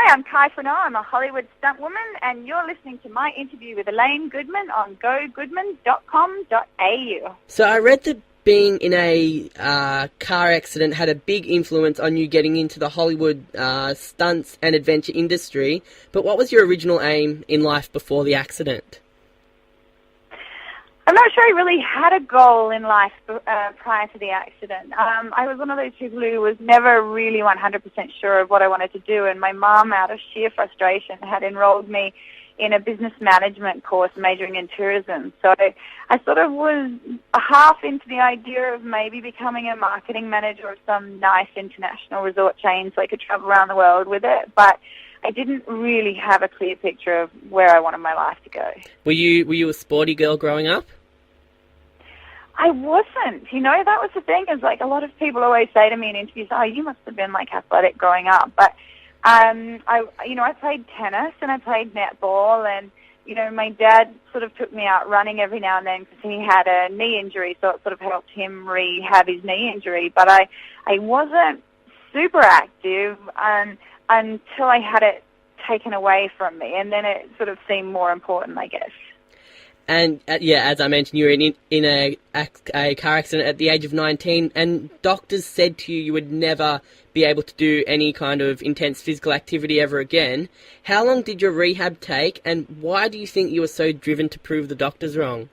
I'm Kai Furneaux. I'm a Hollywood stunt woman, and you're listening to my interview with Elaine Goodman on gogoodman.com.au. So I read that being in a car accident had a big influence on you getting into the Hollywood stunts and adventure industry, but what was your original aim in life before the accident? I'm not sure I really had a goal in life prior to the accident. I was one of those people who was never really 100% sure of what I wanted to do, and my mom, out of sheer frustration, had enrolled me in a business management course majoring in tourism. So I sort of was half into the idea of maybe becoming a marketing manager of some nice international resort chain so I could travel around the world with it, but I didn't really have a clear picture of where I wanted my life to go. Were you a sporty girl growing up? I wasn't. That was the thing, is like a lot of people always say to me in interviews, oh, you must have been like athletic growing up. But I played tennis and I played netball, and my dad sort of took me out running every now and then because he had a knee injury, so it sort of helped him rehab his knee injury. But I wasn't super active until I had it taken away from me, and then it sort of seemed more important, I guess. And as I mentioned, you were in a car accident at the age of 19, and doctors said to you you would never be able to do any kind of intense physical activity ever again. How long did your rehab take, and why do you think you were so driven to prove the doctors wrong?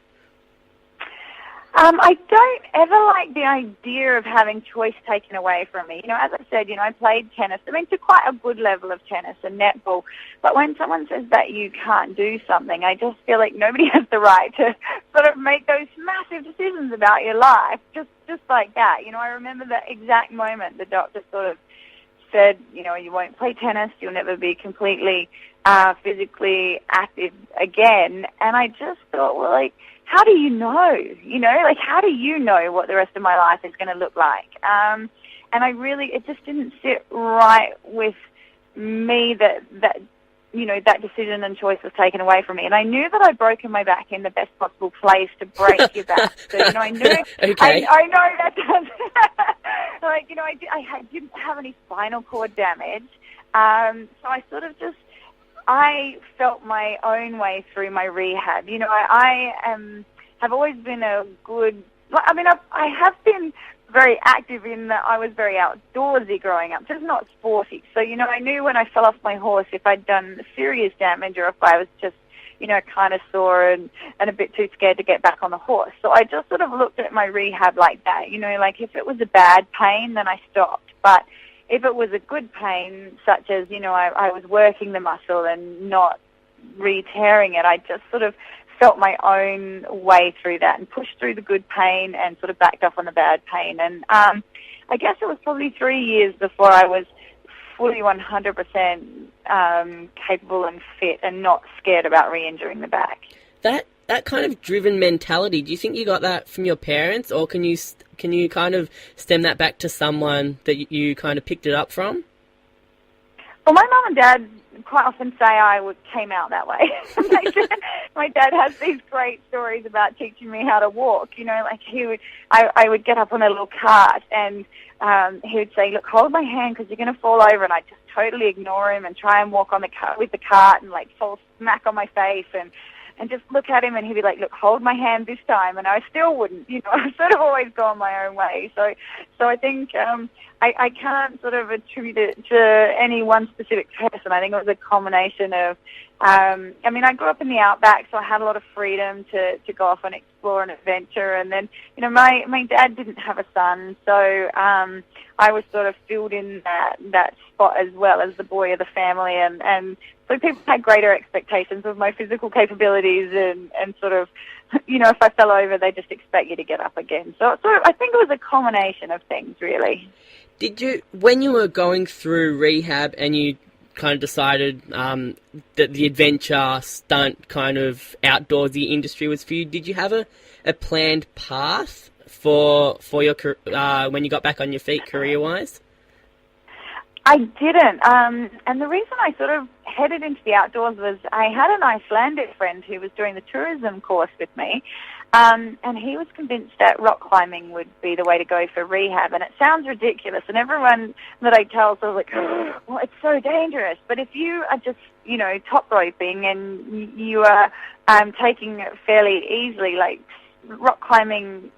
I don't ever like the idea of having choice taken away from me. As I said, I played tennis. To quite a good level of tennis and netball. But when someone says that you can't do something, I just feel like nobody has the right to sort of make those massive decisions about your life, just like that. I remember the exact moment the doctor sort of said, you won't play tennis, you'll never be completely physically active again. And I just thought, well, how do you know? How do you know what the rest of my life is going to look like? And it just didn't sit right with me that decision and choice was taken away from me. And I knew that I'd broken my back in the best possible place to break your back. So, I knew, okay. I know that does, I didn't have any spinal cord damage. So I sort of I felt my own way through my rehab. I have always been I have been very active in that I was very outdoorsy growing up, just not sporty. So, I knew when I fell off my horse if I'd done serious damage or if I was just, kind of sore and a bit too scared to get back on the horse. So I just sort of looked at my rehab like that. If it was a bad pain, then I stopped. But if it was a good pain, such as, I was working the muscle and not re-tearing it, I just sort of felt my own way through that and pushed through the good pain and sort of backed off on the bad pain. And I guess it was probably 3 years before I was fully 100% capable and fit and not scared about re-injuring the back. That kind of driven mentality, do you think you got that from your parents, or can you kind of stem that back to someone that you kind of picked it up from? Well, my mum and dad quite often say came out that way. My dad has these great stories about teaching me how to walk. I would get up on a little cart and he would say, look, hold my hand because you're going to fall over, and I'd just totally ignore him and try and walk on the cart with the cart and fall smack on my face and just look at him, and he'd be like, look, hold my hand this time, and I still wouldn't. I've sort of always gone my own way. So I think I can't sort of attribute it to any one specific person. I think it was a combination of, I grew up in the outback, so I had a lot of freedom to go off and explore and adventure. And then, my dad didn't have a son, so I was sort of filled in that spot as well as the boy of the family. And so people had greater expectations of my physical capabilities and sort of, if I fell over, they just expect you to get up again. So I think it was a combination of things, really. Did you, when you were going through rehab and you kind of decided that the adventure, stunt, kind of outdoorsy industry was for you, did you have a planned path for your when you got back on your feet career-wise? I didn't. And the reason I sort of headed into the outdoors was I had an Icelandic friend who was doing the tourism course with me, and he was convinced that rock climbing would be the way to go for rehab. And it sounds ridiculous, and everyone that I tell sort of like, oh, well, it's so dangerous. But if you are just, top roping and you are taking it fairly easily, like rock climbing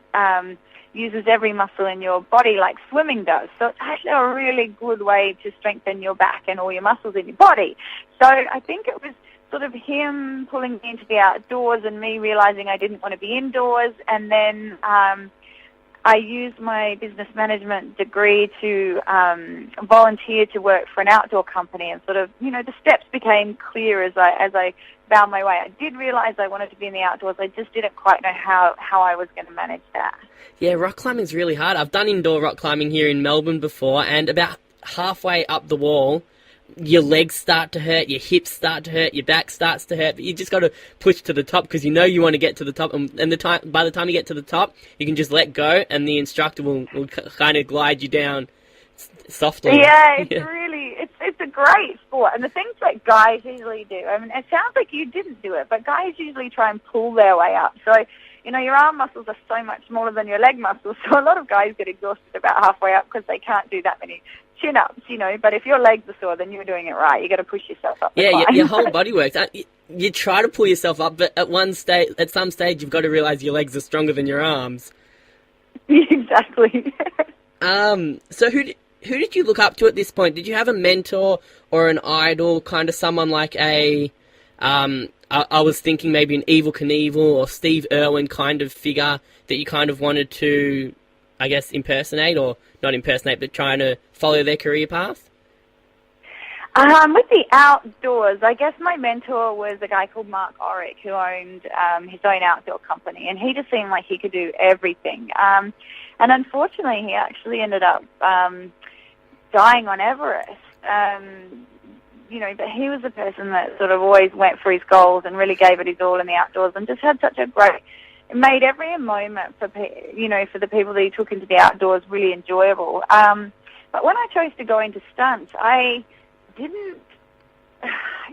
uses every muscle in your body like swimming does. So it's actually a really good way to strengthen your back and all your muscles in your body. So I think it was sort of him pulling me into the outdoors and me realizing I didn't want to be indoors. And then I used my business management degree to volunteer to work for an outdoor company, and sort of, the steps became clear as I found my way. I did realize I wanted to be in the outdoors. I just didn't quite know how I was going to manage that. Yeah, rock climbing is really hard. I've done indoor rock climbing here in Melbourne before, and about halfway up the wall, your legs start to hurt, your hips start to hurt, your back starts to hurt, but you just got to push to the top because you want to get to the top, and by the time you get to the top, you can just let go, and the instructor will kind of glide you down softly. Yeah, it's a great sport, and the things that guys usually do, I mean, it sounds like you didn't do it, but guys usually try and pull their way up. So, your arm muscles are so much smaller than your leg muscles, so a lot of guys get exhausted about halfway up because they can't do that many chin-ups, but if your legs are sore, then you're doing it right. You got to push yourself up. Yeah, your whole body works. You try to pull yourself up, but at some stage, you've got to realize your legs are stronger than your arms. Exactly. So who did you look up to at this point? Did you have a mentor or an idol, kind of someone like I was thinking maybe an Evel Knievel or Steve Irwin kind of figure that you kind of wanted to, I guess, impersonate, or not impersonate, but trying to follow their career path? With the outdoors, I guess my mentor was a guy called Mark Orrick, who owned his own outdoor company, and he just seemed like he could do everything. And unfortunately, he actually ended up dying on Everest. But he was a person that sort of always went for his goals and really gave it his all in the outdoors, and just had such a great. It made every moment for for the people that he took into the outdoors really enjoyable. But when I chose to go into stunts, I didn't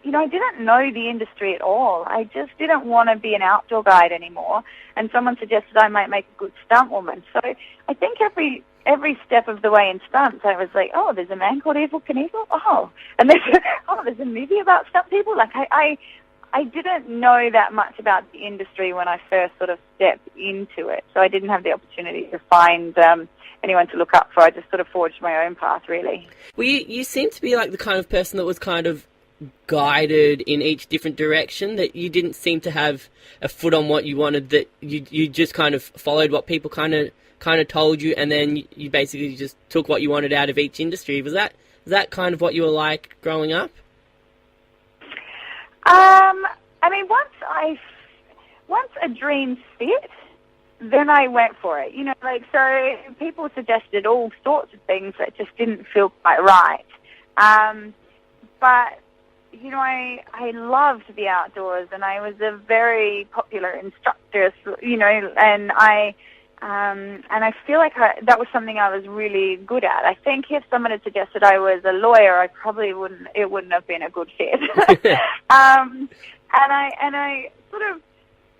know the industry at all. I just didn't want to be an outdoor guide anymore. And someone suggested I might make a good stunt woman. So I think every step of the way in stunts, I was like, oh, there's a man called Evel Knievel? Oh, and there's a movie about stunt people? Like, I didn't know that much about the industry when I first sort of stepped into it, so I didn't have the opportunity to find anyone to look up for. I just sort of forged my own path, really. Well, you seem to be like the kind of person that was kind of guided in each different direction, that you didn't seem to have a foot on what you wanted, that you just kind of followed what people kind of told you, and then you basically just took what you wanted out of each industry. Was that kind of what you were like growing up? I mean, once a dream fit, then I went for it. So people suggested all sorts of things that just didn't feel quite right. But I loved the outdoors, and I was a very popular instructor. And I feel like that was something I was really good at. I think if someone had suggested I was a lawyer, it wouldn't have been a good fit.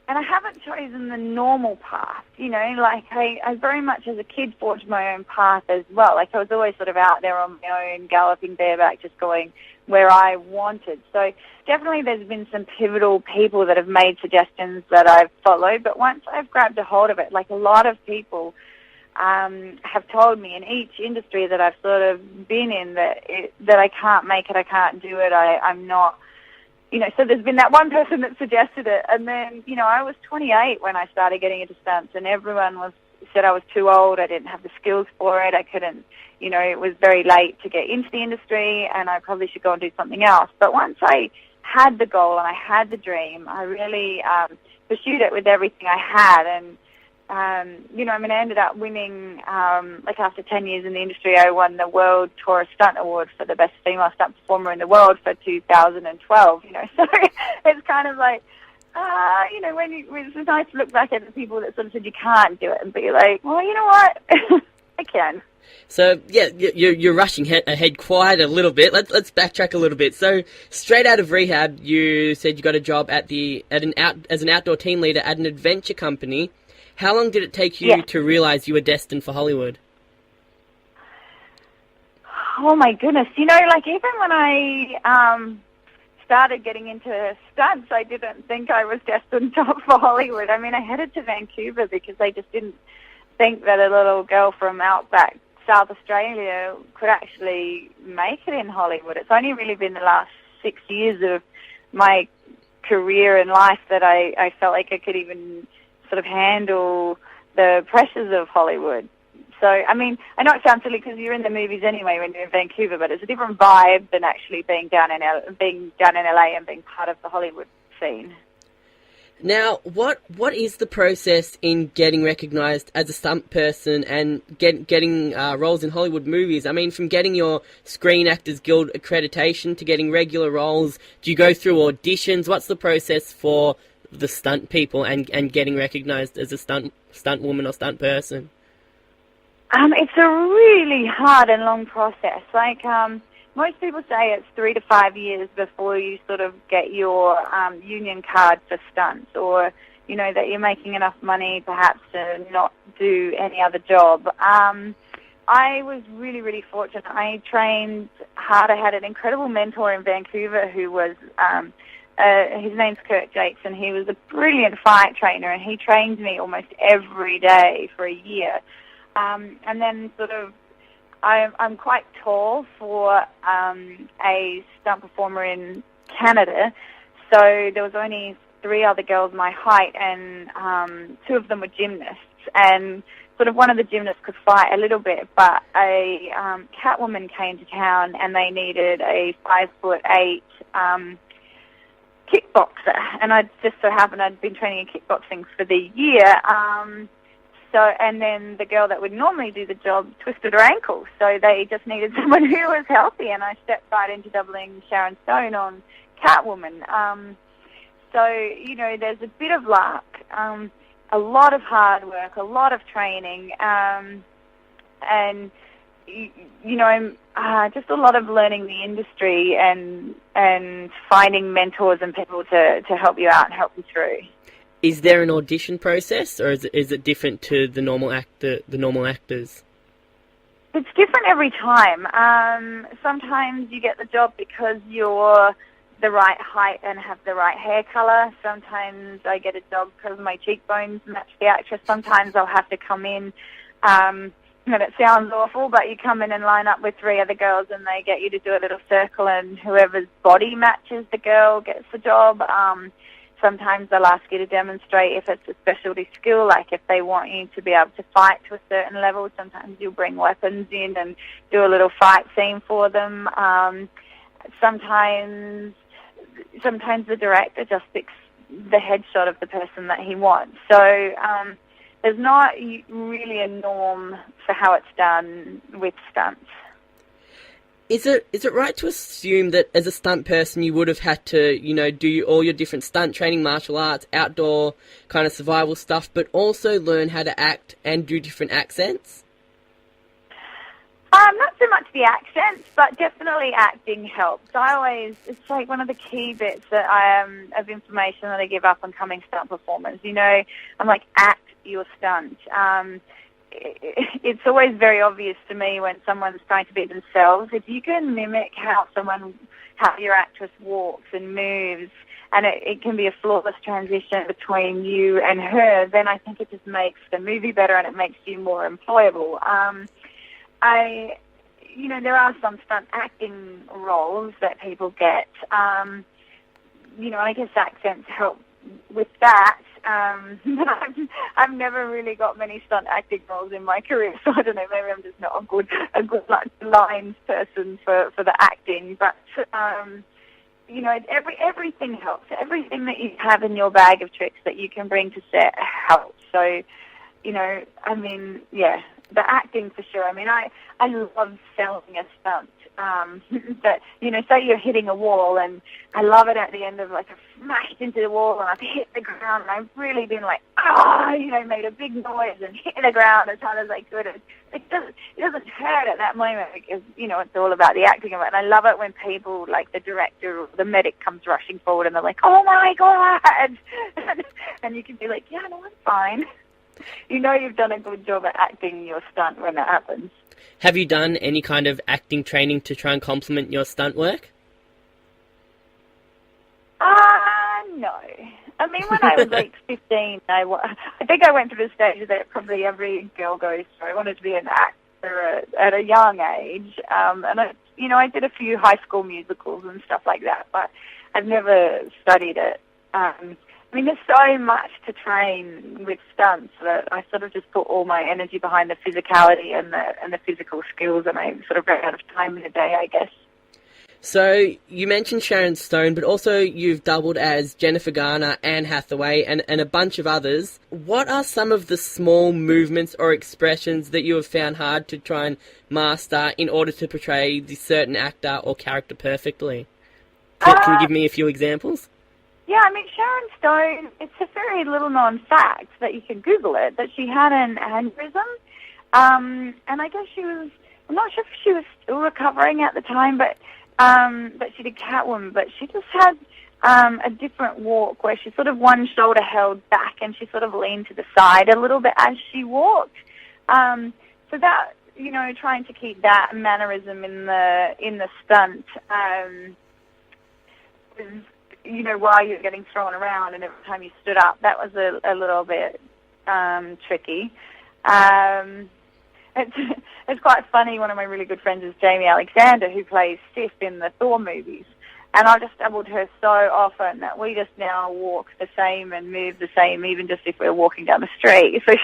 And I haven't chosen the normal path, I very much as a kid forged my own path as well. Like, I was always sort of out there on my own, galloping bareback, just going where I wanted. So definitely there's been some pivotal people that have made suggestions that I've followed, but once I've grabbed a hold of it, like a lot of people have told me in each industry that I've sort of been in that I can't make it, I can't do it, I'm not, so there's been that one person that suggested it. And then, I was 28 when I started getting into stunts, and everyone said I was too old, I didn't have the skills for it, I couldn't, it was very late to get into the industry, and I probably should go and do something else. But once I had the goal and I had the dream, I really pursued it with everything I had. And, I ended up winning, after 10 years in the industry, I won the World Taurus Stunt Award for the best female stunt performer in the world for 2012, So it's kind of like, it's nice to look back at the people that sort of said you can't do it and be like, well, you know what? I can. So, yeah, you're rushing ahead quite a little bit. Let's backtrack a little bit. So, straight out of rehab, you said you got a job as an outdoor team leader at an adventure company. How long did it take you to realise you were destined for Hollywood? Oh, my goodness. You know, like, even when I started getting into stunts, I didn't think I was destined for Hollywood. I mean, I headed to Vancouver because I just didn't think that a little girl from outback South Australia could actually make it in Hollywood. It's only really been the last 6 years of my career and life that I felt like I could even sort of handle the pressures of Hollywood. So, I mean, I know it sounds silly because you're in the movies anyway when you're in Vancouver, but it's a different vibe than actually being down in LA and being part of the Hollywood scene. Now, what is the process in getting recognised as a stunt person and getting roles in Hollywood movies? I mean, from getting your Screen Actors Guild accreditation to getting regular roles, do you go through auditions? What's the process for the stunt people and getting recognised as a stunt woman or stunt person? It's a really hard and long process. Like, most people say it's 3 to 5 years before you sort of get your union card for stunts, or, you know, that you're making enough money perhaps to not do any other job. I was really, really fortunate. I trained hard. I had an incredible mentor in Vancouver who was, his name's Kurt Jakes, and he was a brilliant fight trainer, and he trained me almost every day for a year. And then sort of, I'm quite tall for a stunt performer in Canada, so there was only 3 other girls my height, and 2 of them were gymnasts. And sort of one of the gymnasts could fight a little bit, but a Catwoman came to town, and they needed a 5'8" kickboxer. And I just so happened I'd been training in kickboxing for the year. And then the girl that would normally do the job twisted her ankle, so they just needed someone who was healthy, and I stepped right into doubling Sharon Stone on Catwoman. So, you know, there's a bit of luck, a lot of hard work, a lot of training, and, you know, just a lot of learning the industry and finding mentors and people to help you out and help you through. Is there an audition process, or is it different to the normal actors? It's different every time. Sometimes you get the job because you're the right height and have the right hair color. Sometimes I get a job because my cheekbones match the actress. Sometimes I'll have to come in, and it sounds awful, but you come in and line up with 3 other girls, and they get you to do a little circle, and whoever's body matches the girl gets the job. Sometimes they'll ask you to demonstrate if it's a specialty skill, like if they want you to be able to fight to a certain level. Sometimes you'll bring weapons in and do a little fight scene for them. Sometimes the director just picks the headshot of the person that he wants. So there's not really a norm for how it's done with stunts. Is it right to assume that as a stunt person you would have had to, you know, do all your different stunt training, martial arts, outdoor kind of survival stuff, but also learn how to act and do different accents? Not so much the accents, but definitely acting helps. It's like one of the key bits that of information that I give up on coming stunt performers. You know, I'm like, act your stunt. It's always very obvious to me when someone's trying to be themselves. If you can mimic how your actress walks and moves, and it can be a flawless transition between you and her, then I think it just makes the movie better and it makes you more employable. You know, there are some stunt acting roles that people get. You know, I guess accents help with that. But I've never really got many stunt acting roles in my career, so I don't know, maybe I'm just not a good lines person for the acting. But you know, everything helps. Everything that you have in your bag of tricks that you can bring to set helps. So, you know, I mean, yeah, the acting for sure. I mean, I love selling a stunt. But, you know, say you're hitting a wall, and I love it at the end of, like, I've smashed into the wall and I've hit the ground, and I've really been like, you know, made a big noise and hit the ground as hard as I could. It doesn't hurt at that moment because, you know, it's all about the acting of it. And I love it when people, like the director or the medic, comes rushing forward and they're like, oh my God! And you can be like, yeah, no, I'm fine. You know you've done a good job at acting your stunt when it happens. Have you done any kind of acting training to try and complement your stunt work? No. I mean, when I was like 15, I think I went through the stage that probably every girl goes through. I wanted to be an actor at a young age. And, I did a few high school musicals and stuff like that, but I've never studied it. I mean, there's so much to train with stunts that I sort of just put all my energy behind the physicality and the physical skills, and I sort of ran out of time in the day, I guess. So, you mentioned Sharon Stone, but also you've doubled as Jennifer Garner, Anne Hathaway, and a bunch of others. What are some of the small movements or expressions that you have found hard to try and master in order to portray the certain actor or character perfectly? Can you give me a few examples? Yeah, I mean, Sharon Stone, it's a very little-known fact that you can Google it, that she had an aneurysm, and I guess I'm not sure if she was still recovering at the time, but she did Catwoman, but she just had a different walk where she sort of one shoulder held back and she sort of leaned to the side a little bit as she walked. So that, you know, trying to keep that mannerism in the stunt, you know, while you're getting thrown around and every time you stood up, that was a little bit tricky. It's quite funny. One of my really good friends is Jamie Alexander, who plays Sif in the Thor movies. And I've just doubled her so often that we just now walk the same and move the same, even just if we're walking down the street. So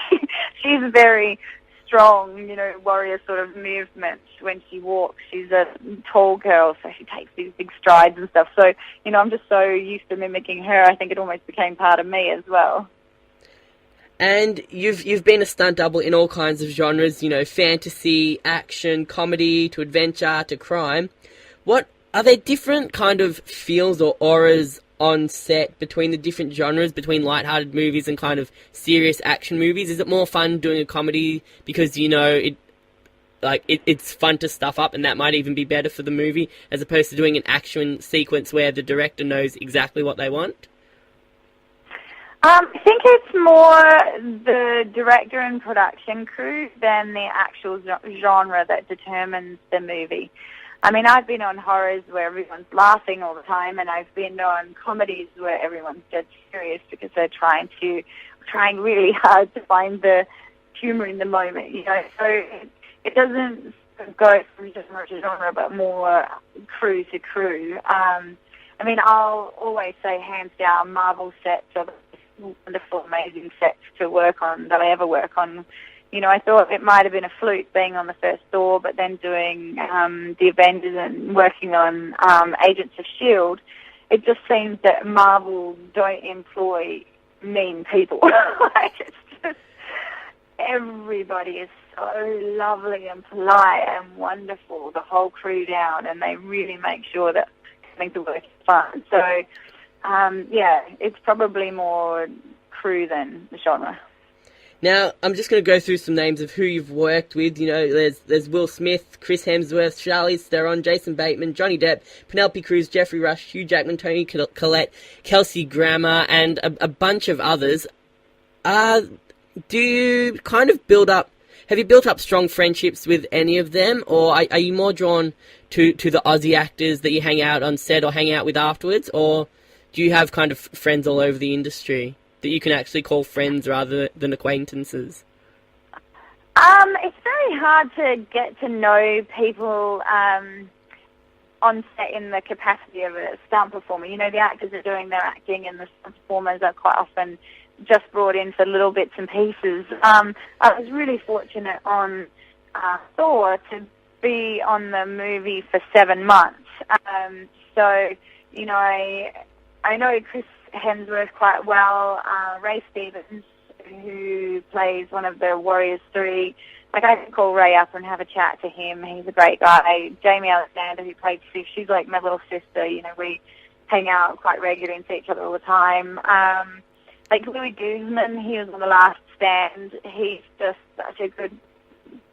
she's very strong, you know, warrior sort of movements when she walks. She's a tall girl, so she takes these big strides and stuff. So, you know, I'm just so used to mimicking her, I think it almost became part of me as well. And you've been a stunt double in all kinds of genres, you know, fantasy, action, comedy, to adventure, to crime. What are there different kind of feels or auras on set between the different genres, between lighthearted movies and kind of serious action movies? Is it more fun doing a comedy because, you know, it's fun to stuff up and that might even be better for the movie, as opposed to doing an action sequence where the director knows exactly what they want? I think it's more the director and production crew than the actual genre that determines the movie. I mean, I've been on horrors where everyone's laughing all the time, and I've been on comedies where everyone's dead serious because they're trying really hard to find the humor in the moment, you know. So it doesn't go from genre to genre, but more crew to crew. I mean, I'll always say, hands down, Marvel sets are the wonderful, amazing sets to work on that I ever work on. You know, I thought it might have been a fluke being on the first Thor, but then doing the Avengers and working on Agents of S.H.I.E.L.D., it just seems that Marvel don't employ mean people. Like, it's just, everybody is so lovely and polite and wonderful, the whole crew down, and they really make sure that coming to work is fun. So, yeah, it's probably more crew than the genre. Now, I'm just going to go through some names of who you've worked with. You know, there's Will Smith, Chris Hemsworth, Charlize Theron, Jason Bateman, Johnny Depp, Penelope Cruz, Jeffrey Rush, Hugh Jackman, Toni Collette, Kelsey Grammer, and a bunch of others. Do you kind of have you built up strong friendships with any of them, or are you more drawn to the Aussie actors that you hang out on set or hang out with afterwards, or do you have kind of friends all over the industry that you can actually call friends rather than acquaintances? It's very hard to get to know people on set in the capacity of a stunt performer. You know, the actors are doing their acting and the stunt performers are quite often just brought in for little bits and pieces. I was really fortunate on Thor to be on the movie for 7 months. So, you know, I know Chris Hemsworth quite well, Ray Stevens, who plays one of the Warriors 3, like, I can call Ray up and have a chat to him. He's a great guy. Jamie Alexander, who played Sif, she's like my little sister. You know, we hang out quite regularly and see each other all the time. Like Louis Guzman, he was on The Last Stand. He's just such a good,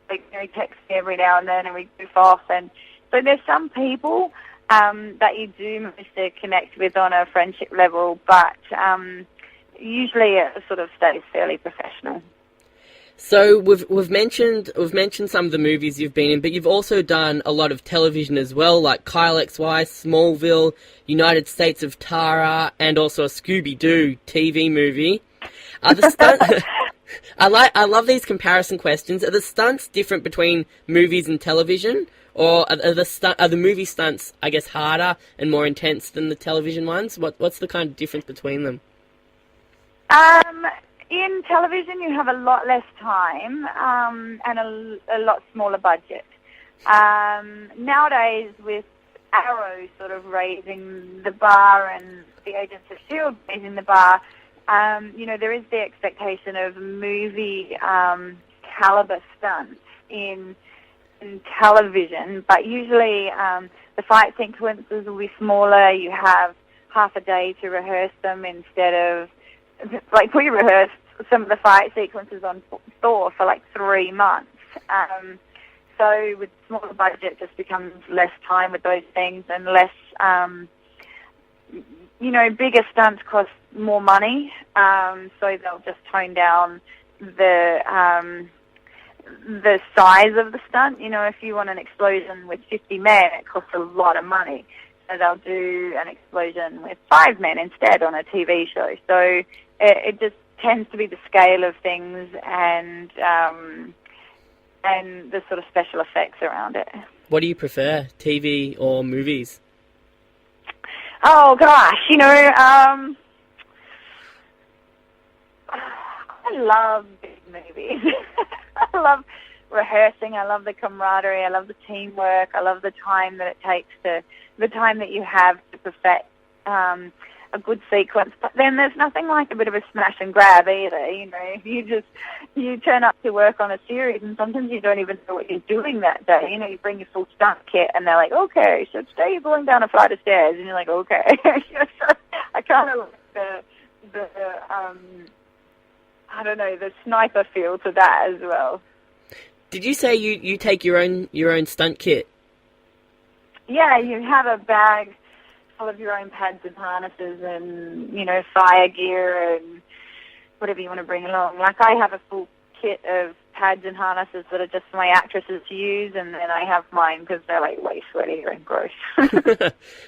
like, you know, he texts me every now and then and we goof off. And so there's some people that you do manage to connect with on a friendship level, but usually it sort of stays fairly professional. So we've mentioned some of the movies you've been in, but you've also done a lot of television as well, like Kyle XY, Smallville, United States of Tara, and also a Scooby-Doo TV movie. Are the stunt I love these comparison questions. Are the stunts different between movies and television, or are the movie stunts, I guess, harder and more intense than the television ones? What's the kind of difference between them? In television, you have a lot less time and a lot smaller budget. Nowadays, with Arrow sort of raising the bar and the Agents of S.H.I.E.L.D. raising the bar, you know, there is the expectation of movie caliber stunts in television, but usually the fight sequences will be smaller. You have half a day to rehearse them instead of, like, we rehearsed some of the fight sequences on Thor for like 3 months. So with smaller budget, just becomes less time with those things and less, you know, bigger stunts cost more money. So they'll just tone down the size of the stunt. You know, if you want an explosion with 50 men, it costs a lot of money. So they'll do an explosion with 5 men instead on a TV show. So it just tends to be the scale of things and the sort of special effects around it. What do you prefer, TV or movies? Oh gosh, you know, I love big movies. I love rehearsing. I love the camaraderie. I love the teamwork. I love the time that it takes the time that you have to perfect a good sequence. But then there's nothing like a bit of a smash and grab either. You know, you turn up to work on a series and sometimes you don't even know what you're doing that day. You know, you bring your full stunt kit and they're like, okay, so today you're going down a flight of stairs, and you're like, okay. So I kind of like the I don't know, the sniper feel to that as well. Did you say you take your own stunt kit? Yeah, you have a bag full of your own pads and harnesses and, you know, fire gear and whatever you want to bring along. Like, I have a full kit of pads and harnesses that are just for my actresses to use, and then I have mine because they're, like, way sweatier and gross.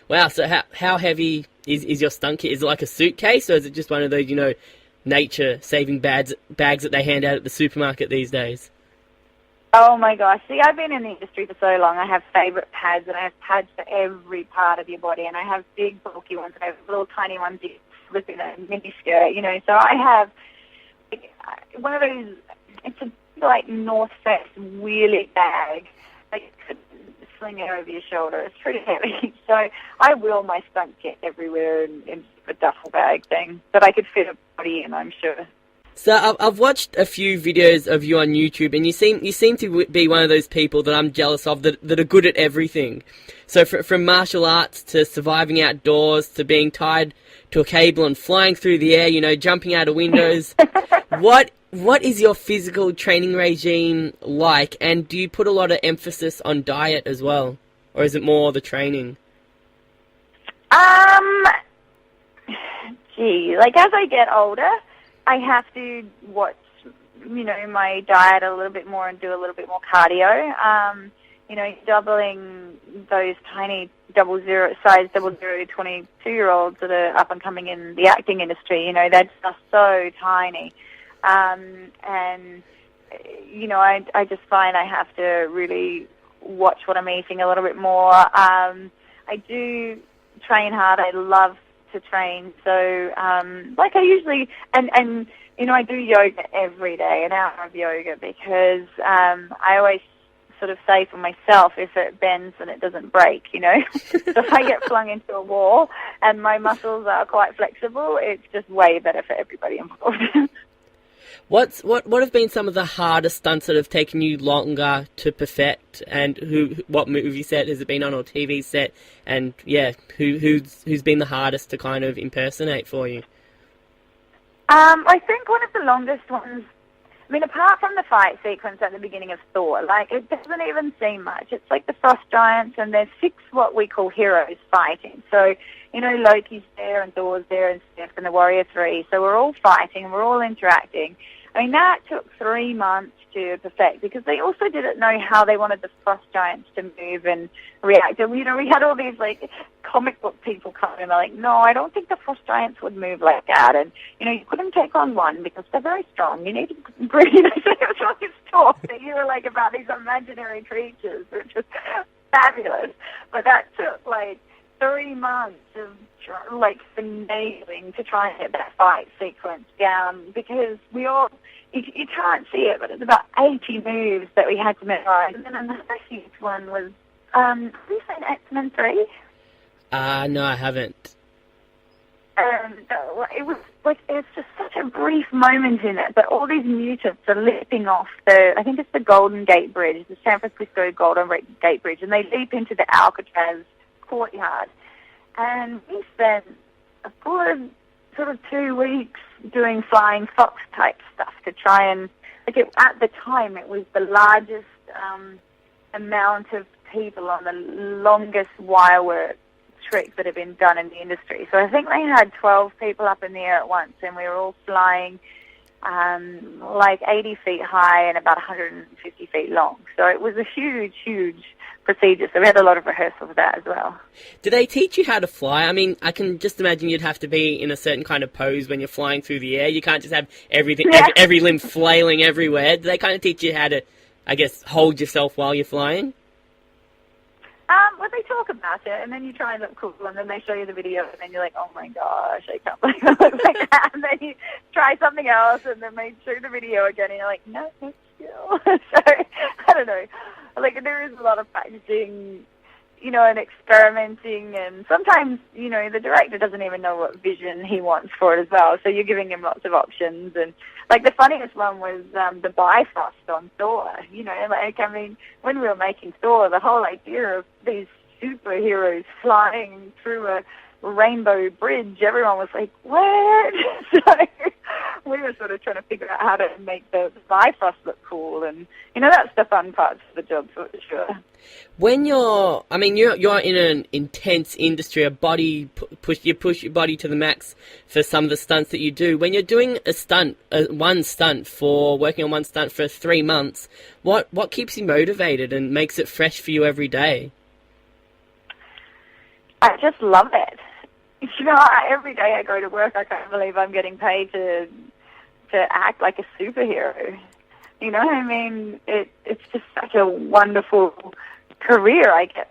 Wow, so how heavy is your stunt kit? Is it like a suitcase, or is it just one of those, you know, nature-saving bags that they hand out at the supermarket these days? Oh my gosh. See, I've been in the industry for so long. I have favourite pads, and I have pads for every part of your body, and I have big, bulky ones, and I have little tiny ones you slip in a mini skirt, you know. So I have like, one of those, it's a like North Face wheelie bag. Like, you could sling it over your shoulder. It's pretty heavy. So I wheel my stunt kit everywhere in a duffel bag thing that I could fit a body in, I'm sure. So I've watched a few videos of you on YouTube, and you seem to be one of those people that I'm jealous of that are good at everything. So from martial arts to surviving outdoors to being tied to a cable and flying through the air, you know, jumping out of windows. What is your physical training regime like, and do you put a lot of emphasis on diet as well, or is it more the training? Like, as I get older, I have to watch, you know, my diet a little bit more and do a little bit more cardio. You know, doubling those tiny size 22-year-olds that are up and coming in the acting industry, you know, they're just so tiny. And, you know, I just find I have to really watch what I'm eating a little bit more. I do train hard. I love to train. So, like, I usually, and you know, I do yoga every day, an hour of yoga, because I always sort of say for myself, if it bends then it doesn't break, you know. So if I get flung into a wall and my muscles are quite flexible, it's just way better for everybody involved. What have been some of the hardest stunts that have taken you longer to perfect, and what movie set has it been on, or TV set, and yeah, who's been the hardest to kind of impersonate for you? I think one of the longest ones, I mean, apart from the fight sequence at the beginning of Thor, like, it doesn't even seem much. It's like the Frost Giants, and there's 6 what we call heroes fighting. So, Loki's there, and Thor's there, and Steph, and the Warrior 3. So we're all fighting, and we're all interacting. I mean, that took 3 months to perfect, because they also didn't know how they wanted the Frost Giants to move and react. And, we had all these, like, comic book people come in, and they're like, no, I don't think the Frost Giants would move like that. And, you couldn't take on one because they're very strong. You need to breathe. So it was all this talk that you were, like, about these imaginary creatures, which was fabulous. But that took, like, 3 months of, like, finagling to try and get that fight sequence down, because we all, you can't see it, but it's about 80 moves that we had to memorize. And then another huge one was, have you seen X-Men 3? No, I haven't. It was, like, it's just such a brief moment in it, but all these mutants are leaping off I think it's the Golden Gate Bridge, the San Francisco Golden Gate Bridge, and they leap into the Alcatraz courtyard. And we spent a good sort of 2 weeks doing flying fox type stuff to try and, like, at the time it was the largest amount of people on the longest wire work trick that had been done in the industry. So I think they had 12 people up in the air at once, and we were all flying like 80 feet high and about 150 feet long. So it was a huge, huge procedure. So we had a lot of rehearsal for that as well. Do they teach you how to fly? I mean, I can just imagine you'd have to be in a certain kind of pose when you're flying through the air. You can't just have everything, every limb flailing everywhere. Do they kind of teach you how to, I guess, hold yourself while you're flying? Well, they talk about it, and then you try and look cool, and then they show you the video, and then you're like, oh my gosh, I can't believe I look like that. And then you try something else, and then they show the video again, and you're like, no, it's still. So, I don't know. Like, there is a lot of practicing, and experimenting, and sometimes, the director doesn't even know what vision he wants for it as well, so you're giving him lots of options. And, like, the funniest one was the Bifrost on Thor, like, I mean, when we were making Thor, the whole idea of these superheroes flying through a rainbow bridge, everyone was like, what? So we were sort of trying to figure out how to make the Bifrost look cool, and that's the fun parts of the job for sure. When you're in an intense industry, you push your body to the max for some of the stunts that you do. When you're doing working on one stunt for 3 months, what keeps you motivated and makes it fresh for you every day? I just love it. Every day I go to work, I can't believe I'm getting paid to act like a superhero. I mean, it's just such a wonderful career. I get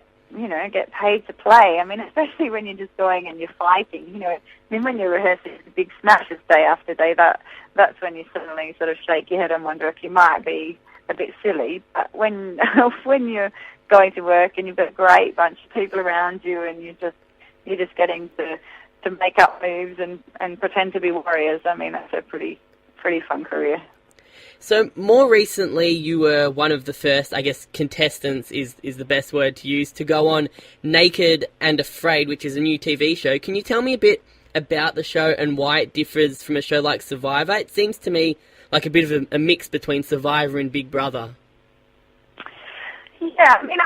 paid to play. I mean, especially when you're just going and you're fighting. I mean, when you're rehearsing big smashes day after day, that's when you suddenly sort of shake your head and wonder if you might be a bit silly. But when you're going to work and you've got a great bunch of people around you, and you're just getting to make up moves and pretend to be warriors, I mean, that's a pretty fun career. So more recently, you were one of the first, I guess, contestants is the best word to use, to go on Naked and Afraid, which is a new TV show. Can you tell me a bit about the show and why it differs from a show like Survivor? It seems to me like a bit of a mix between Survivor and Big Brother. Yeah, I mean,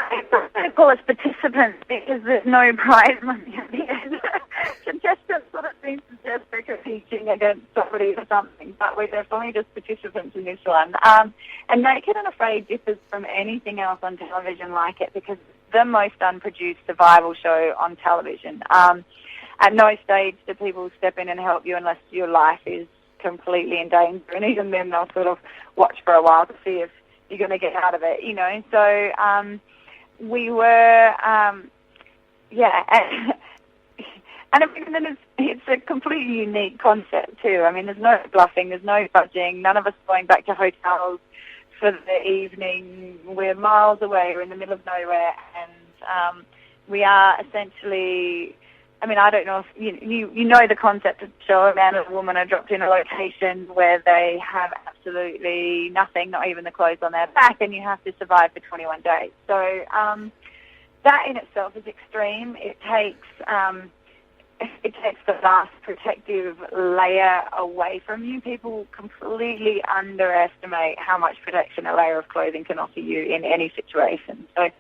I call us participants because there's no prize money at the end. Contestants sort of seem to just be competing against somebody or something, but we're definitely just participants in this one. And Naked and Afraid differs from anything else on television like it because it's the most unproduced survival show on television. At no stage do people step in and help you unless your life is completely in danger, and even then they'll sort of watch for a while to see if you're going to get out of it, So we were, and I mean, it's a completely unique concept too. I mean, there's no bluffing, there's no budging, none of us going back to hotels for the evening. We're miles away, we're in the middle of nowhere, and we are essentially, I mean, I don't know if you know the concept of the show. A man and a woman are dropped in a location where they have absolutely nothing, not even the clothes on their back, and you have to survive for 21 days. So that in itself is extreme. It takes the last protective layer away from you. People completely underestimate how much protection a layer of clothing can offer you in any situation. So it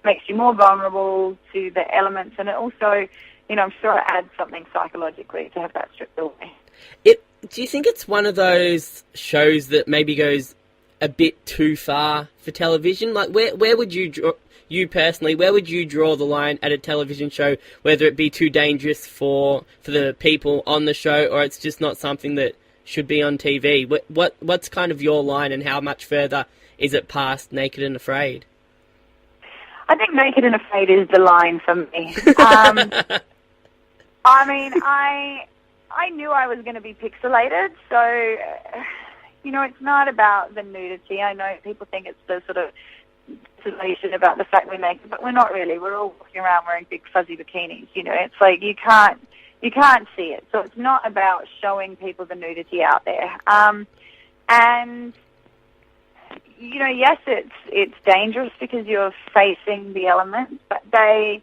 makes you more vulnerable to the elements, and it also, I'm sure it adds something psychologically to have that stripped away. Do you think it's one of those shows that maybe goes a bit too far for television? Like, where would you personally, where would you draw the line at a television show, whether it be too dangerous for the people on the show, or it's just not something that should be on TV? What's kind of your line, and how much further is it past Naked and Afraid? I think Naked and Afraid is the line for me. I knew I was going to be pixelated, so, it's not about the nudity. I know people think it's the sort of pixelation about the fact we're naked, but we're not really. We're all walking around wearing big fuzzy bikinis, It's like you can't see it. So it's not about showing people the nudity out there. And, yes, it's dangerous because you're facing the elements, but they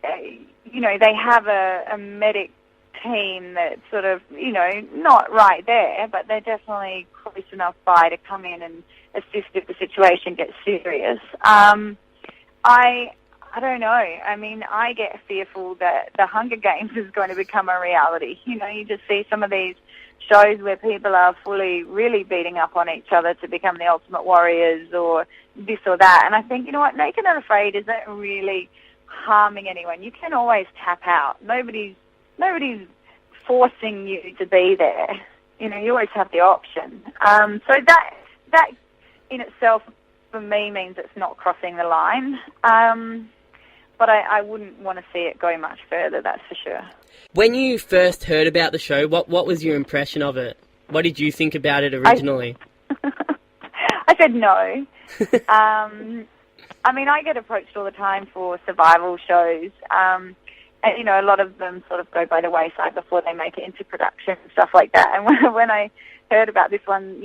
have a medic team that's sort of, not right there, but they're definitely close enough by to come in and assist if the situation gets serious. I don't know. I mean, I get fearful that the Hunger Games is going to become a reality. You just see some of these shows where people are fully really beating up on each other to become the ultimate warriors or this or that. And I think, Naked and Afraid isn't really harming anyone. You can always tap out. Nobody's forcing you to be there. You always have the option. So that in itself, for me, means it's not crossing the line. But I wouldn't want to see it go much further, that's for sure. When you first heard about the show, what was your impression of it? What did you think about it originally? I said no. I get approached all the time for survival shows. And, a lot of them sort of go by the wayside before they make it into production and stuff like that. And when I heard about this one,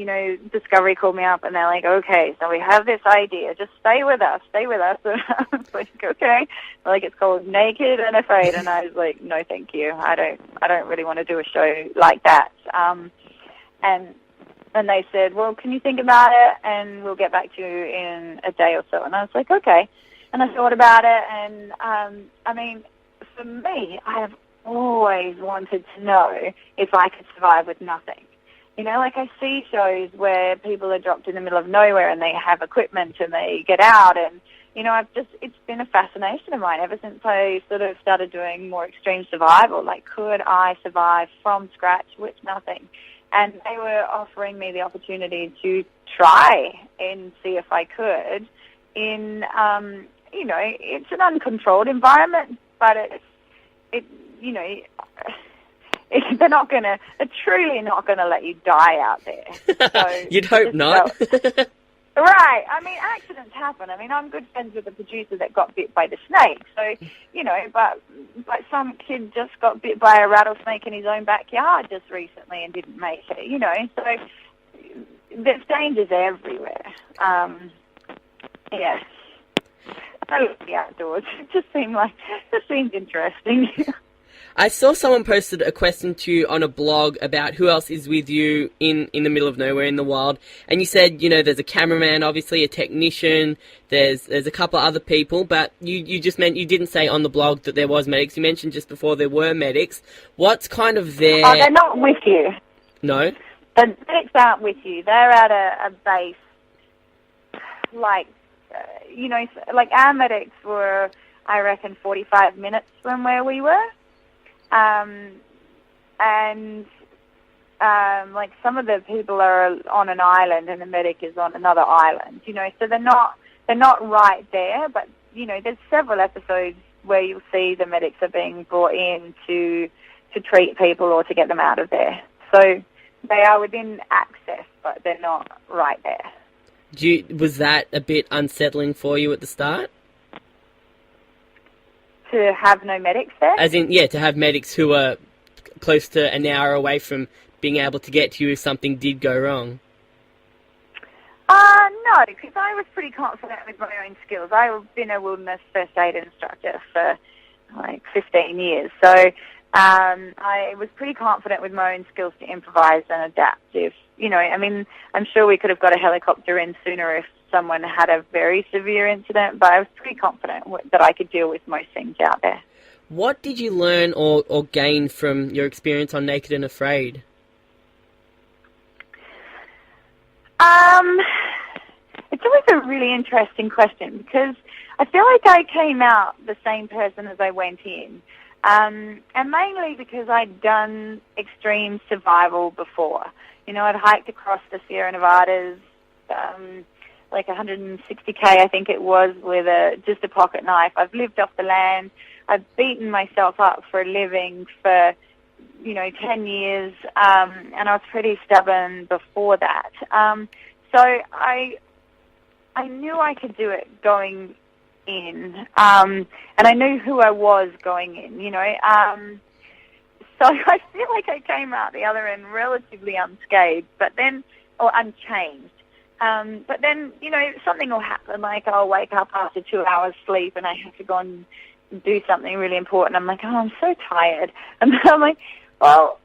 Discovery called me up and they're like, okay, so we have this idea. Just stay with us. And I was like, okay. It's called Naked and Afraid. And I was like, no, thank you. I don't really want to do a show like that. And they said, well, can you think about it? And we'll get back to you in a day or so. And I was like, okay. And I thought about it. And, for me, I have always wanted to know if I could survive with nothing. I see shows where people are dropped in the middle of nowhere and they have equipment and they get out, and, it's been a fascination of mine ever since I sort of started doing more extreme survival. Like, could I survive from scratch with nothing? And they were offering me the opportunity to try and see if I could in, it's an uncontrolled environment, but they're truly not gonna let you die out there. So you'd hope not. Right. Accidents happen. I'm good friends with the producer that got bit by the snake. So, but some kid just got bit by a rattlesnake in his own backyard just recently and didn't make it. So there's dangers everywhere. Yeah. I love the outdoors. It just seems interesting. I saw someone posted a question to you on a blog about who else is with you in the middle of nowhere in the wild, and you said, there's a cameraman, obviously a technician, there's a couple of other people, but you just meant, you didn't say on the blog that there was medics. You mentioned just before there were medics. What's kind of their... Oh, they're not with you. No? The medics aren't with you. They're at a base, our medics were, I reckon, 45 minutes from where we were. Some of the people are on an island and the medic is on another island, so they're not right there, but, there's several episodes where you'll see the medics are being brought in to treat people or to get them out of there. So they are within access, but they're not right there. Was that a bit unsettling for you at the start? To have no medics there? As in, to have medics who are close to an hour away from being able to get to you if something did go wrong. No, because I was pretty confident with my own skills. I've been a wilderness first aid instructor for like 15 years, so I was pretty confident with my own skills to improvise and adapt. If, I mean, I'm sure we could have got a helicopter in sooner if someone had a very severe incident, but I was pretty confident that I could deal with most things out there. What did you learn or gain from your experience on Naked and Afraid? It's always a really interesting question because I feel like I came out the same person as I went in. And mainly because I'd done extreme survival before. I'd hiked across the Sierra Nevadas, like 160K, I think it was, with just a pocket knife. I've lived off the land. I've beaten myself up for a living for, 10 years, and I was pretty stubborn before that. So I knew I could do it going in, and I knew who I was going in, so I feel like I came out the other end relatively unscathed, or unchanged. But then, something will happen, like I'll wake up after 2 hours sleep and I have to go and do something really important. I'm like, oh, I'm so tired. And then I'm like, well,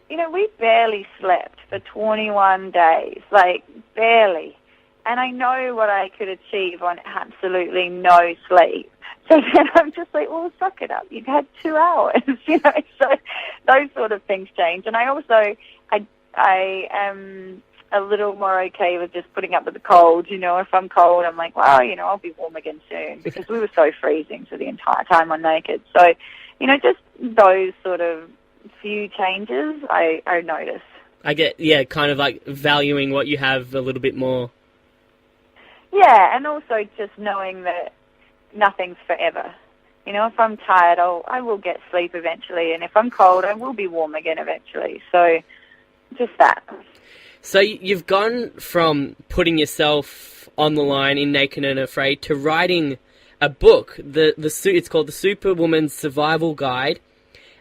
we barely slept for 21 days, like barely. And I know what I could achieve on absolutely no sleep. So then I'm just like, well, suck it up. You've had 2 hours, So those sort of things change. And I also, I am a little more okay with just putting up with the cold. If I'm cold, I'm like, well, I'll be warm again soon, because we were so freezing for the entire time on Naked. So, just those sort of few changes I notice. I get, kind of like valuing what you have a little bit more. Yeah, and also just knowing that nothing's forever. If I'm tired, I will get sleep eventually, and if I'm cold, I will be warm again eventually. So, just that. So you've gone from putting yourself on the line in Naked and Afraid to writing a book. It's called The Superwoman's Survival Guide,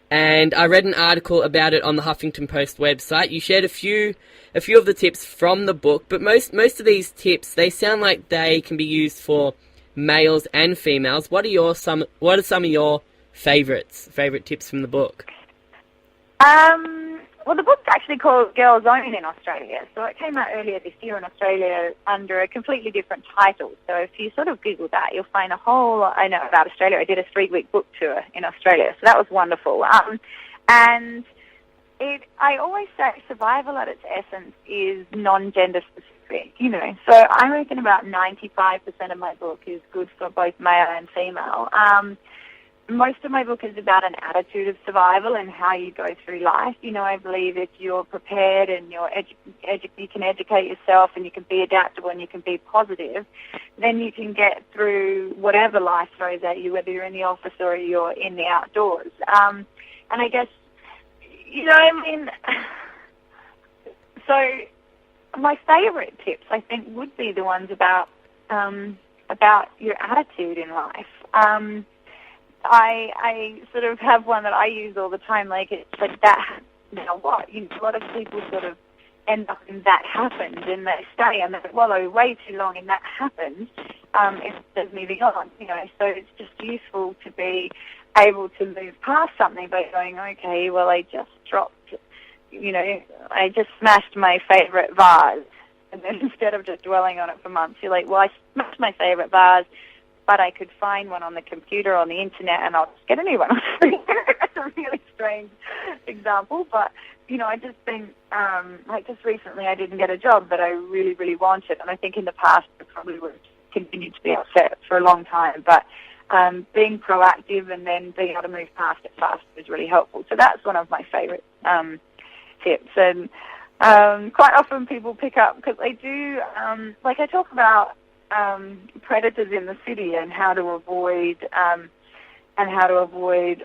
and I read an article about it on the Huffington Post website. You shared a few of the tips from the book, but most of these tips, they sound like they can be used for males and females. What are some of your favorite tips from the book? Well, the book's actually called Girls Own in Australia, so it came out earlier this year in Australia under a completely different title. So if you sort of Google that, you'll find a whole lot I know about Australia. I did a 3-week book tour in Australia, so that was wonderful. And I always say survival at its essence is non-gender specific, So I reckon about 95% of my book is good for both male and female. Most of my book is about an attitude of survival and how you go through life. I believe if you're prepared and you can educate yourself and you can be adaptable and you can be positive, then you can get through whatever life throws at you, whether you're in the office or you're in the outdoors. And I guess, so my favorite tips, I think, would be the ones about your attitude in life. I sort of have one that I use all the time, like it's like that, now what? A lot of people sort of end up in that happened, and they stay and they wallow way too long in that happened, instead of moving on, so it's just useful to be able to move past something by going, okay, well, I just dropped, I just smashed my favorite vase, and then instead of just dwelling on it for months, you're like, well, I smashed my favorite vase, but I could find one on the computer, on the internet, and I'll just get a new one. That's a really strange example, but, I just think, like just recently I didn't get a job that I really, really wanted, and I think in the past I probably would have continued to be upset for a long time, but being proactive and then being able to move past it fast was really helpful. So that's one of my favorite tips, and quite often people pick up, because they do, like I talk about predators in the city and how to avoid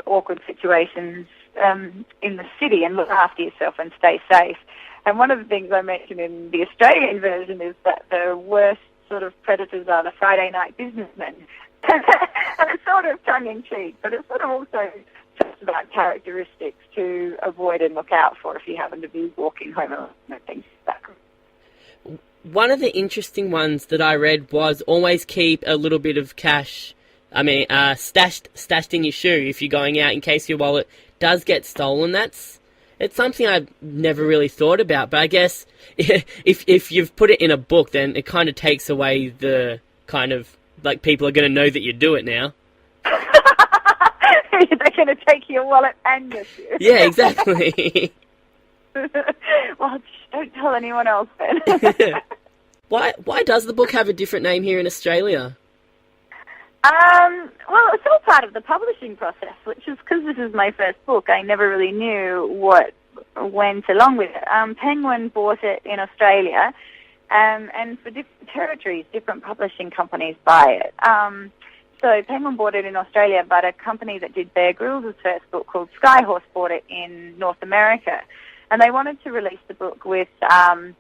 awkward situations in the city and look after yourself and stay safe. And one of the things I mentioned in the Australian version is that the worst sort of predators are the Friday night businessmen. And it's sort of tongue-in-cheek, but it's sort of also just about characteristics to avoid and look out for if you happen to be walking home alone and things like that. one of the interesting ones that I read was always keep a little bit of cash, stashed in your shoe if you're going out in case your wallet does get stolen. It's something I've never really thought about, but I guess if you've put it in a book, then it kind of takes away the kind of, like, people are going to know that you do it now. They're going to take your wallet and your shoe. Yeah, exactly. Well, don't tell anyone else then. Why does the book have a different name here in Australia? Well, it's all part of the publishing process, which is because this is my first book. I never really knew what went along with it. Penguin bought it in Australia, and for different territories, different publishing companies buy it. So Penguin bought it in Australia, but a company that did Bear Grylls' first book called Skyhorse bought it in North America. And they wanted to release the book with the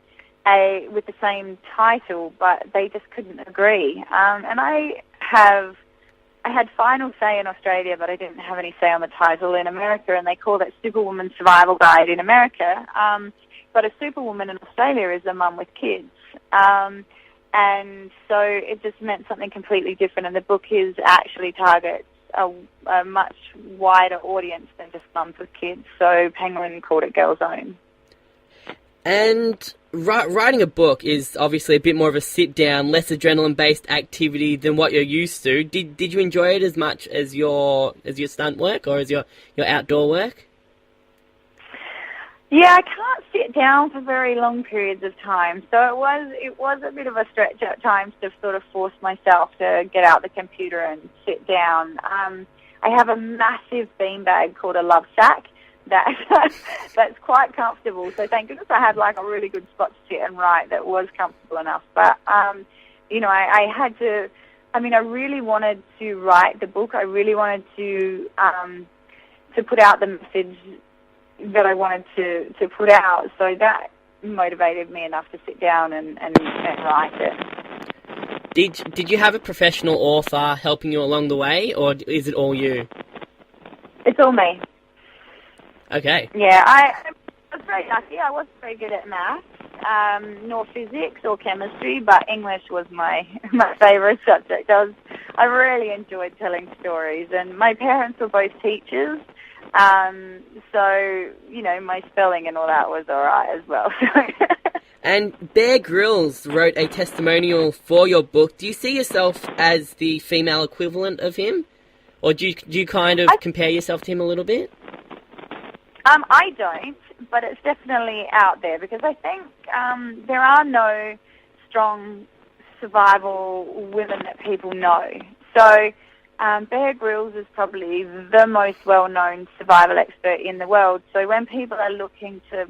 same title, but they just couldn't agree. And I had final say in Australia, but I didn't have any say on the title in America, and they called it Superwoman Survival Guide in America. But a superwoman in Australia is a mum with kids. And so it just meant something completely different, and the book actually targets a much wider audience than just mums with kids. So Penguin called it Girls Own. And writing a book is obviously a bit more of a sit-down, less adrenaline-based activity than what you're used to. Did you enjoy it as much as your stunt work or as your outdoor work? Yeah, I can't sit down for very long periods of time, so it was a bit of a stretch at times to sort of force myself to get out the computer and sit down. I have a massive beanbag called a love sack that's quite comfortable, so thank goodness I had like a really good spot to sit and write that was comfortable enough. But I had to. I really wanted to write the book. I really wanted to put out the message that I wanted to put out, so that motivated me enough to sit down and write it. Did you have a professional author helping you along the way, or is it all you? It's all me. Okay. Yeah, I was very lucky. I wasn't very good at maths, nor physics or chemistry, but English was my favourite subject. I really enjoyed telling stories, and my parents were both teachers. So, my spelling and all that was all right as well. And Bear Grylls wrote a testimonial for your book. Do you see yourself as the female equivalent of him? Or do you kind of compare yourself to him a little bit? I don't, but it's definitely out there, because I think there are no strong survival women that people know. So Bear Grylls is probably the most well-known survival expert in the world. So when people are looking to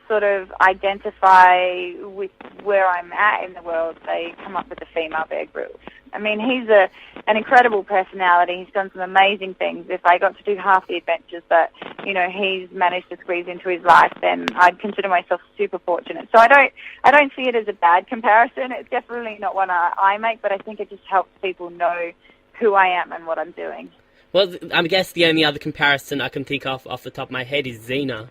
sort of identify with where I'm at in the world, they come up with the female Bear Grylls. He's an incredible personality. He's done some amazing things. If I got to do half the adventures that, he's managed to squeeze into his life, then I'd consider myself super fortunate. So I don't see it as a bad comparison. It's definitely not one I make, but I think it just helps people know who I am and what I'm doing. Well, I guess the only other comparison I can think of off the top of my head is Xena.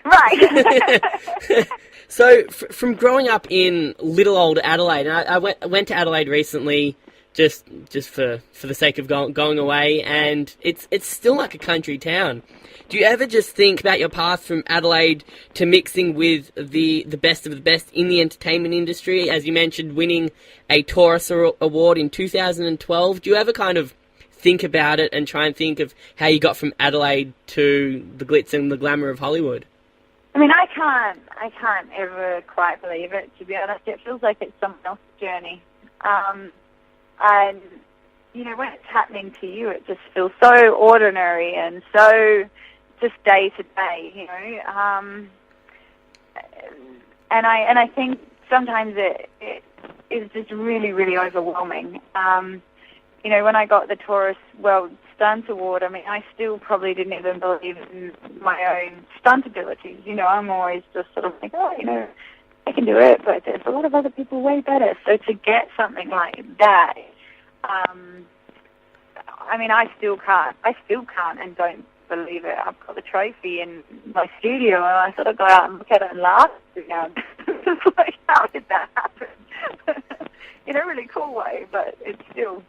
Right. So, from growing up in little old Adelaide, and I went to Adelaide recently, just for the sake of going away, and it's still like a country town. Do you ever just think about your path from Adelaide to mixing with the best of the best in the entertainment industry? As you mentioned, winning a Taurus award in 2012. Do you ever kind of think about it and try and think of how you got from Adelaide to the glitz and the glamour of Hollywood? I can't ever quite believe it, to be honest. It feels like it's someone else's journey. And, when it's happening to you, it just feels so ordinary and so just day to day, And I think sometimes it is just really, really overwhelming. When I got the Taurus World Stunt Award, I still probably didn't even believe in my own stunt abilities. I'm always just sort of like, I can do it, but there's a lot of other people way better. So to get something like that, I still can't and don't believe it. I've got the trophy in my studio, and I sort of go out and look at it and laugh. It's like, how did that happen? In a really cool way, but it's still,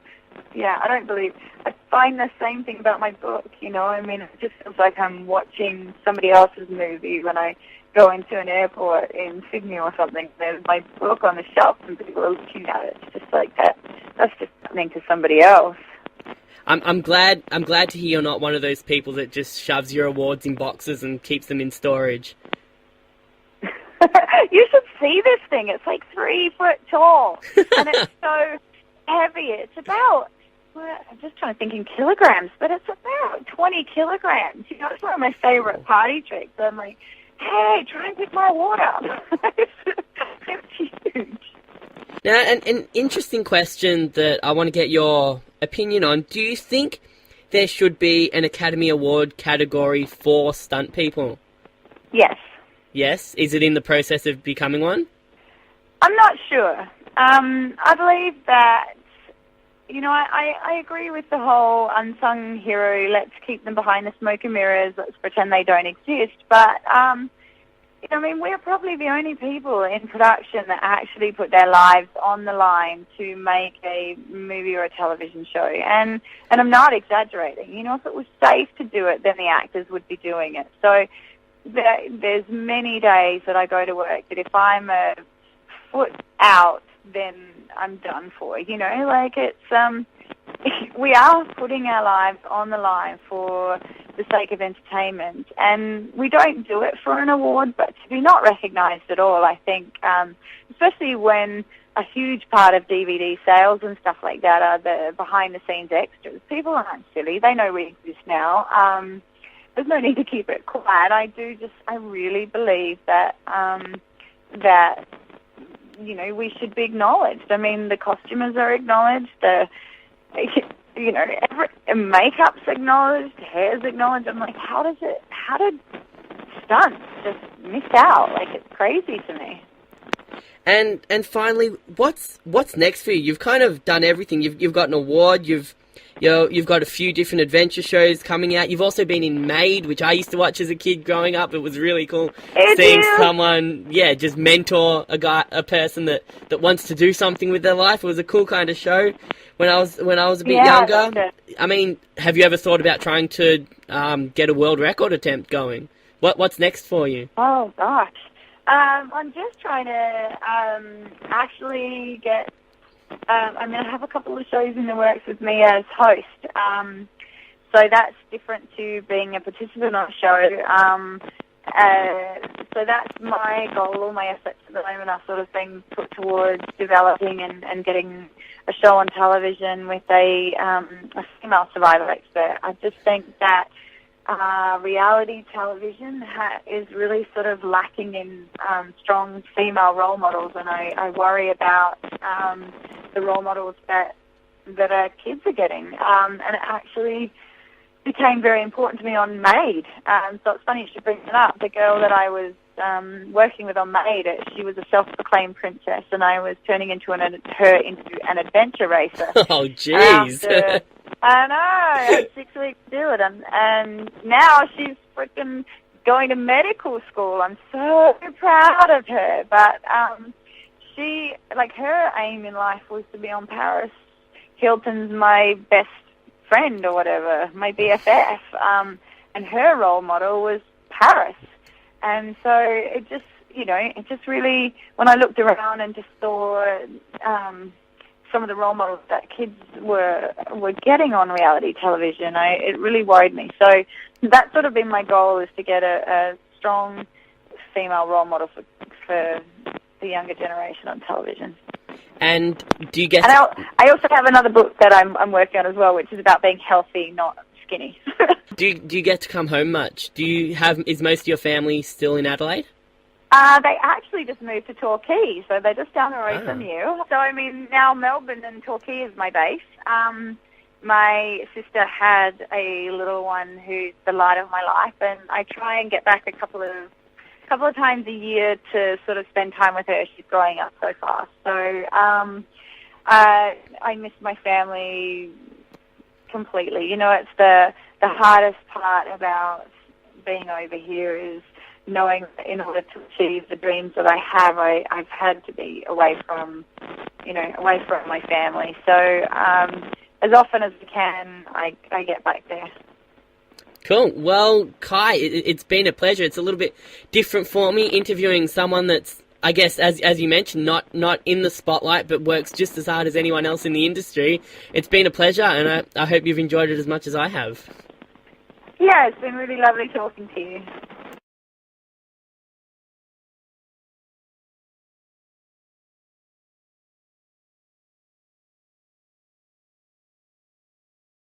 yeah, I find the same thing about my book, you know. I mean, it just feels like I'm watching somebody else's movie when I go into an airport in Sydney or something. There's my book on the shelf and people are looking at it. It's just like that. That's just happening to somebody else. I'm glad to hear you're not one of those people that just shoves your awards in boxes and keeps them in storage. You should see this thing. It's like 3 foot tall, and it's so heavy. It's about, I'm just trying to think in kilograms, but it's about 20 kilograms. You know, it's one of my favorite party tricks. I'm like, hey, try and pick my award up. It's huge. Now, an interesting question that I want to get your opinion on. Do you think there should be an Academy Award category for stunt people? Yes. Yes? Is it in the process of becoming one? I'm not sure. I believe that, you know, I agree with the whole unsung hero, let's keep them behind the smoke and mirrors, let's pretend they don't exist. But, I mean, we're probably the only people in production that actually put their lives on the line to make a movie or a television show. And I'm not exaggerating. You know, if it was safe to do it, then the actors would be doing it. So there's many days that I go to work that if I'm a foot out, then I'm done for. You know, like it's, we are putting our lives on the line for the sake of entertainment, and we don't do it for an award, but to be not recognised at all, I think, especially when a huge part of DVD sales and stuff like that are the behind-the-scenes extras. People aren't silly. They know we exist now. There's no need to keep it quiet. I really believe that, you know, we should be acknowledged. I mean, the costumers are acknowledged, you know, makeup's acknowledged, hair's acknowledged. I'm like, how did stunts just miss out? Like, it's crazy to me. And finally, what's next for you? You've kind of done everything. You've got an award. You've got a few different adventure shows coming out. You've also been in Made, which I used to watch as a kid growing up. It was really cool seeing someone, just mentor a person that wants to do something with their life. It was a cool kind of show when I was a bit younger. I mean, have you ever thought about trying to get a world record attempt going? What's next for you? Oh gosh, I'm just trying to actually get. I'm going to have a couple of shows in the works with me as host. So that's different to being a participant on a show. So that's my goal. All my efforts at the moment are sort of being put towards developing and getting a show on television with a female survivor expert. I just think that reality television is really sort of lacking in strong female role models, and I worry about the role models that our kids are getting. And it actually became very important to me on Made. So it's funny you should bring it up. The girl that I was working with on Made, she was a self-proclaimed princess, and I was turning her into an adventure racer. Oh, jeez. I know. I had 6 weeks to do it, and now she's freaking going to medical school. I'm so proud of her. But her aim in life was to be on Paris Hilton's My Best Friend or whatever, my BFF, and her role model was Paris. And so it just really, when I looked around and just saw some of the role models that kids were getting on reality television, it really worried me. So that's sort of been my goal, is to get a strong female role model for the younger generation on television. And do you get? And I also have another book that I'm working on as well, which is about being healthy, not skinny. Do you get to come home much? Is most of your family still in Adelaide? They actually just moved to Torquay, so they're just down the road from you. So, I mean, now Melbourne and Torquay is my base. My sister had a little one who's the light of my life, and I try and get back a couple of times a year to sort of spend time with her. She's growing up so fast. So I miss my family completely. You know, it's the hardest part about being over here is knowing that in order to achieve the dreams that I have, I've had to be away from my family. So as often as I can, I get back there. Cool. Well, Kai, it's been a pleasure. It's a little bit different for me interviewing someone that's, I guess, as you mentioned, not in the spotlight, but works just as hard as anyone else in the industry. It's been a pleasure, and I hope you've enjoyed it as much as I have. Yeah, it's been really lovely talking to you.